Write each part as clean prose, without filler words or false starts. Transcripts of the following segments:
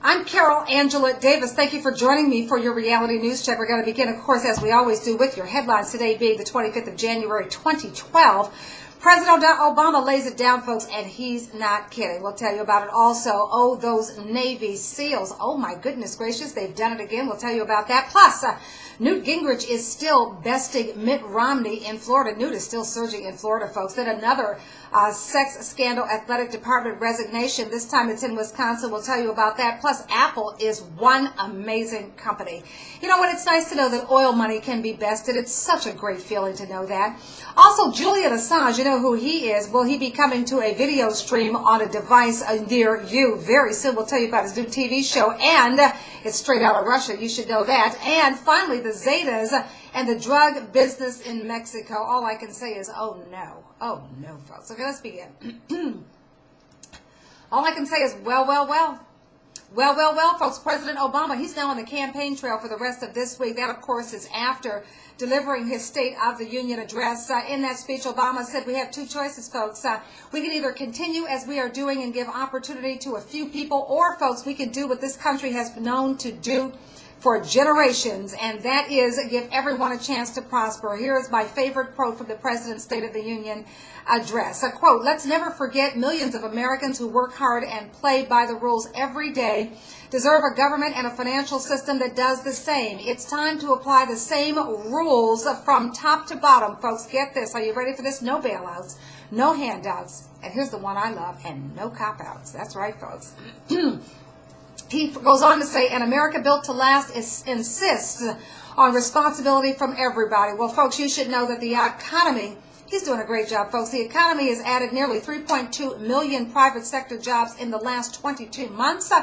I'm Carol Angela Davis. Thank you for joining me for your reality news check. We're going to begin, of course, as we always do, with your headlines. Today being the 25th of January, 2012. President Obama lays it down, folks, and he's not kidding. We'll tell you about it also. Oh, those Navy SEALs. Oh, my goodness gracious. They've done it again. We'll tell you about that. Plus, Newt Gingrich is still besting Mitt Romney in Florida. Newt is still surging in Florida, folks. Then another sex scandal, athletic department resignation. This time it's in Wisconsin. We'll tell you about that. Plus, Apple is one amazing company. You know what? It's nice to know that oil money can be bested. It's such a great feeling to know that. Also, Julian Asange, you know who he is. Will he be coming to a video stream on a device near you very soon? We'll tell you about his new TV show, and it's straight out of Russia. You should know that. And finally, the Zetas and the drug business in Mexico. All I can say is, oh no. Oh no, folks. Okay, let's begin. All I can say is, well, folks. President Obama, he's now on the campaign trail for the rest of this week. That, of course, is after delivering his State of the Union address. In that speech, Obama said we have two choices, folks. We can either continue as we are doing and give opportunity to a few people, or, folks, we can do what this country has been known to do for generations, and that is give everyone a chance to prosper. Here is my favorite quote from the President's State of the Union address. A quote, "Let's never forget millions of Americans who work hard and play by the rules every day deserve a government and a financial system that does the same. It's time to apply the same rules from top to bottom." Folks, get this. Are you ready for this? No bailouts, no handouts, and here's the one I love, and no cop-outs. That's right, folks. He goes on to say, "An America built to last insists on responsibility from everybody." Well, folks, you should know that the economy, he's doing a great job, folks. The economy has added nearly 3.2 million private sector jobs in the last 22 months.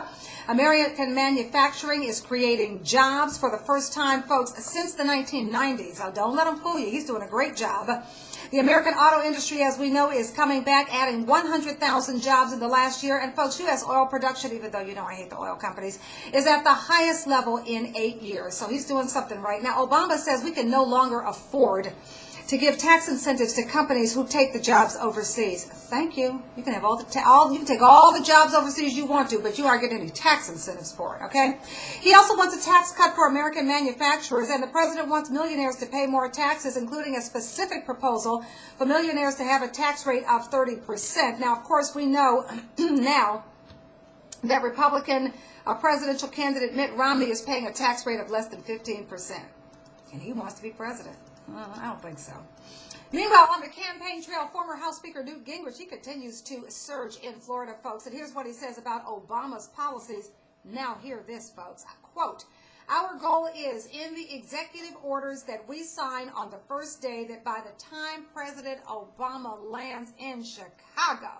American manufacturing is creating jobs for the first time, folks, since the 1990s. Now, don't let him fool you. He's doing a great job. The American auto industry, as we know, is coming back, adding 100,000 jobs in the last year. And, folks, U.S. oil production, even though you know I hate the oil companies, is at the highest level in 8 years. So he's doing something right. Now, Obama says we can no longer afford to give tax incentives to companies who take the jobs overseas. Thank you. You can have you can take all the jobs overseas you want to, but you aren't getting any tax incentives for it, okay? He also wants a tax cut for American manufacturers, and the president wants millionaires to pay more taxes, including a specific proposal for millionaires to have a tax rate of 30%. Now, of course, we know now that Republican presidential candidate Mitt Romney is paying a tax rate of less than 15%, and he wants to be president. I don't think so. Meanwhile, on the campaign trail, former House Speaker Newt Gingrich, he continues to surge in Florida, folks. And here's what he says about Obama's policies. Now hear this, folks. Quote, "Our goal is in the executive orders that we sign on the first day that by the time President Obama lands in Chicago,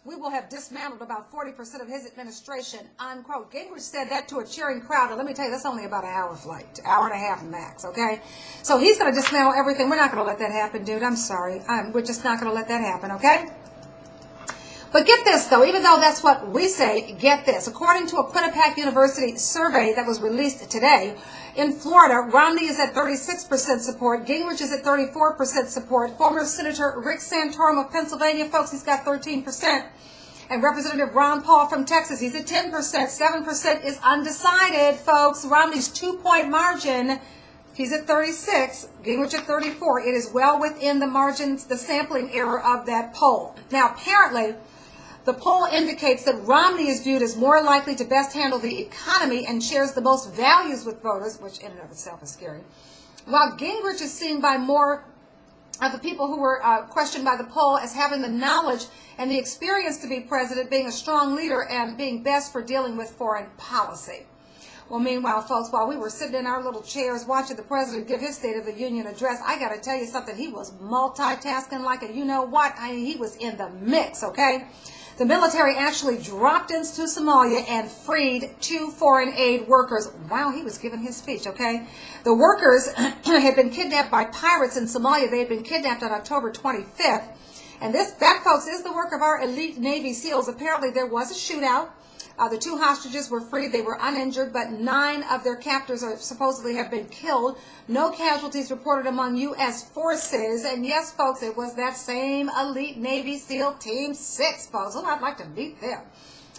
we will have dismantled about 40% of his administration," unquote. Gingrich said that to a cheering crowd. And let me tell you, that's only about an hour flight, hour and a half max, okay? So he's going to dismantle everything. We're not going to let that happen, dude. I'm sorry. We're just not going to let that happen, okay? But get this, though, even though that's what we say, get this. According to a Quinnipiac University survey that was released today, in Florida, Romney is at 36% support. Gingrich is at 34% support. Former Senator Rick Santorum of Pennsylvania, folks, he's got 13%. And Representative Ron Paul from Texas, he's at 10%. 7% is undecided, folks. Romney's 2-point margin, he's at 36. Gingrich at 34. It is well within the margins, the sampling error of that poll. Now, apparently, the poll indicates that Romney is viewed as more likely to best handle the economy and shares the most values with voters, which in and of itself is scary, while Gingrich is seen by more of the people who were questioned by the poll as having the knowledge and the experience to be president, being a strong leader, and being best for dealing with foreign policy. Well, meanwhile, folks, while we were sitting in our little chairs watching the president give his State of the Union address, I got to tell you something. He was multitasking like a you-know-what. I mean, he was in the mix, okay? The military actually dropped into Somalia and freed 2 foreign aid workers while he was giving his speech, okay? The workers had been kidnapped by pirates in Somalia. They had been kidnapped on October 25th. And that, folks, is the work of our elite Navy SEALs. Apparently, there was a shootout. The 2 hostages were freed. They were uninjured, but 9 of their captors supposedly have been killed. No casualties reported among U.S. forces. And yes, folks, it was that same elite Navy SEAL Team 6, folks. Oh, I'd like to meet them.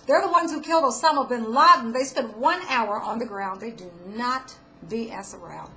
They're the ones who killed Osama bin Laden. They spent 1 hour on the ground. They do not BS around.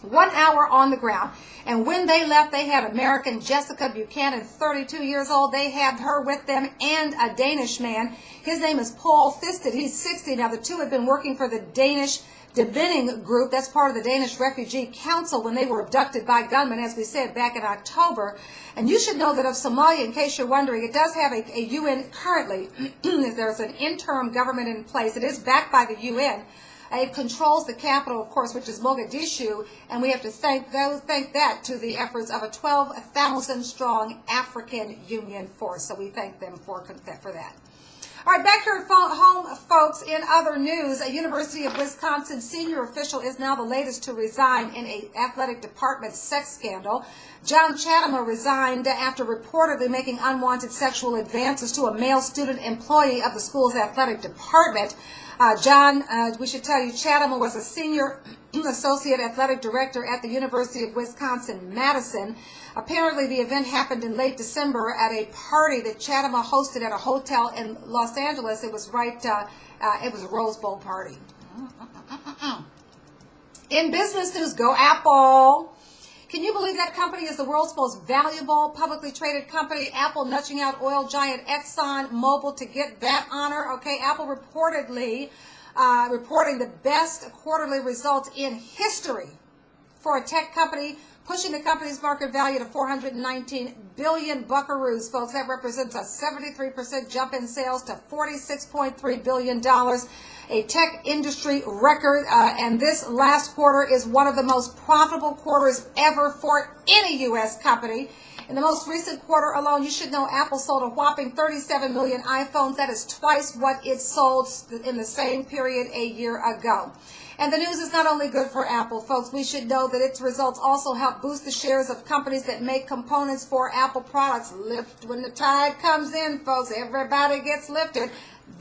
1 hour on the ground. And when they left, they had American Jessica Buchanan, 32 years old. They had her with them, and a Danish man. His name is Paul Fisted. He's 60. Now, the two had been working for the Danish Debenning group. That's part of the Danish Refugee Council when they were abducted by gunmen, as we said, back in October. And you should know that of Somalia, in case you're wondering, it does have a UN currently. There's an interim government in place. It is backed by the UN. It controls the capital, of course, which is Mogadishu, and we have to thank that to the efforts of a 12,000-strong African Union force. So we thank them for that. All right, back here at home, folks, in other news, a University of Wisconsin senior official is now the latest to resign in an athletic department sex scandal. John Chatema resigned after reportedly making unwanted sexual advances to a male student employee of the school's athletic department. John, we should tell you, Chatema was a senior associate athletic director at the University of Wisconsin-Madison. Apparently, the event happened in late December at a party that Chatema hosted at a hotel in Los Angeles. It was it was a Rose Bowl party. In business news, go Apple. Can you believe that company is the world's most valuable publicly traded company? Apple nudging out oil giant Exxon Mobil to get that honor. Okay, Apple reportedly reporting the best quarterly results in history for a tech company, pushing the company's market value to 419 billion buckaroos, folks. That represents a 73% jump in sales to $46.3 billion, a tech industry record. And this last quarter is one of the most profitable quarters ever for any U.S. company. In the most recent quarter alone, you should know Apple sold a whopping 37 million iPhones. That is twice what it sold in the same period a year ago. And the news is not only good for Apple, folks. We should know that its results also help boost the shares of companies that make components for Apple products. Lift when the tide comes in, folks. Everybody gets lifted.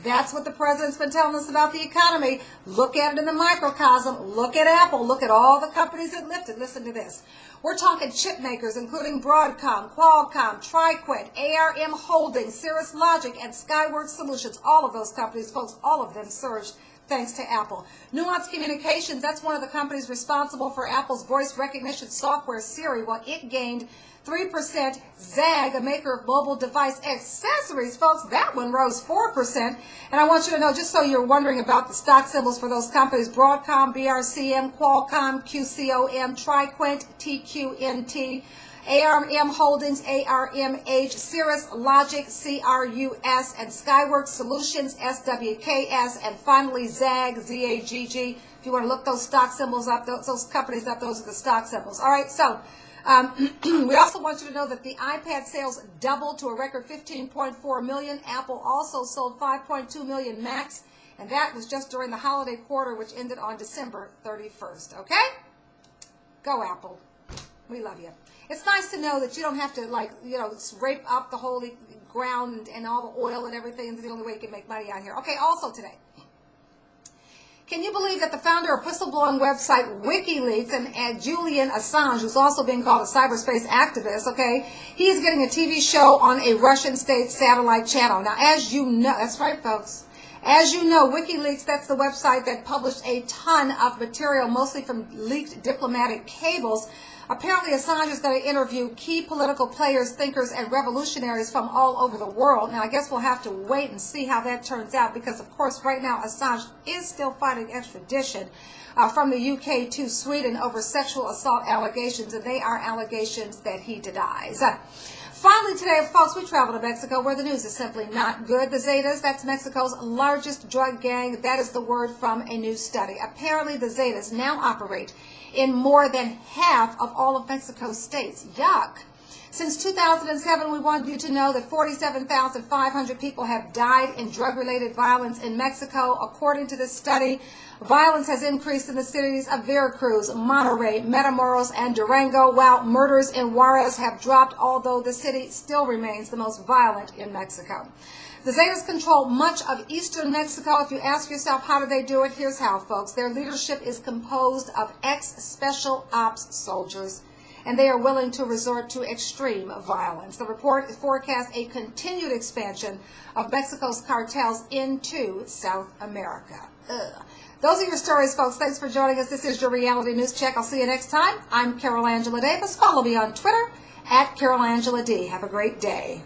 That's what the president's been telling us about the economy. Look at it in the microcosm. Look at Apple. Look at all the companies that lifted. Listen to this. We're talking chip makers, including Broadcom, Qualcomm, TriQuint, ARM Holdings, Cirrus Logic, and Skyworks Solutions. All of those companies, folks, all of them surged thanks to Apple. Nuance Communications, that's one of the companies responsible for Apple's voice recognition software, Siri. Well, it gained 3%. Zag, a maker of mobile device accessories, folks, that one rose 4%. And I want you to know, just so you're wondering about the stock symbols for those companies, Broadcom, BRCM, Qualcomm, QCOM, TriQuint, TQNT, ARM Holdings, ARMH, Cirrus Logic, CRUS, and Skyworks Solutions, SWKS, and finally Zag, ZAGG. If you want to look those stock symbols up, those companies up, those are the stock symbols. All right, so we also want you to know that the iPad sales doubled to a record 15.4 million. Apple also sold 5.2 million Macs, and that was just during the holiday quarter, which ended on December 31st. Okay? Go Apple. We love you. It's nice to know that you don't have to, scrape up the holy ground and all the oil and everything. It's the only way you can make money out here. Okay, also today, can you believe that the founder of whistleblowing website WikiLeaks and Julian Asange, who's also being called a cyberspace activist, okay, he's getting a TV show on a Russian state satellite channel. Now, as you know, that's right, folks. As you know, WikiLeaks, that's the website that published a ton of material, mostly from leaked diplomatic cables. Apparently, Assange is going to interview key political players, thinkers, and revolutionaries from all over the world. Now, I guess we'll have to wait and see how that turns out because, of course, right now, Assange is still fighting extradition from the UK to Sweden over sexual assault allegations, and they are allegations that he denies. Finally today, folks, we travel to Mexico where the news is simply not good. The Zetas, that's Mexico's largest drug gang. That is the word from a new study. Apparently, the Zetas now operate in more than half of all of Mexico's states. Yuck. Since 2007, we want you to know that 47,500 people have died in drug-related violence in Mexico. According to this study, violence has increased in the cities of Veracruz, Monterrey, Matamoros, and Durango, while murders in Juarez have dropped, although the city still remains the most violent in Mexico. The Zetas control much of eastern Mexico. If you ask yourself, how do they do it? Here's how, folks. Their leadership is composed of ex-special ops soldiers. and they are willing to resort to extreme violence. The report forecasts a continued expansion of Mexico's cartels into South America. Ugh. Those are your stories, folks. Thanks for joining us. This is your Reality News Check. I'll see you next time. I'm Carol Angela Davis. Follow me on Twitter @CarolAngelaD. Have a great day.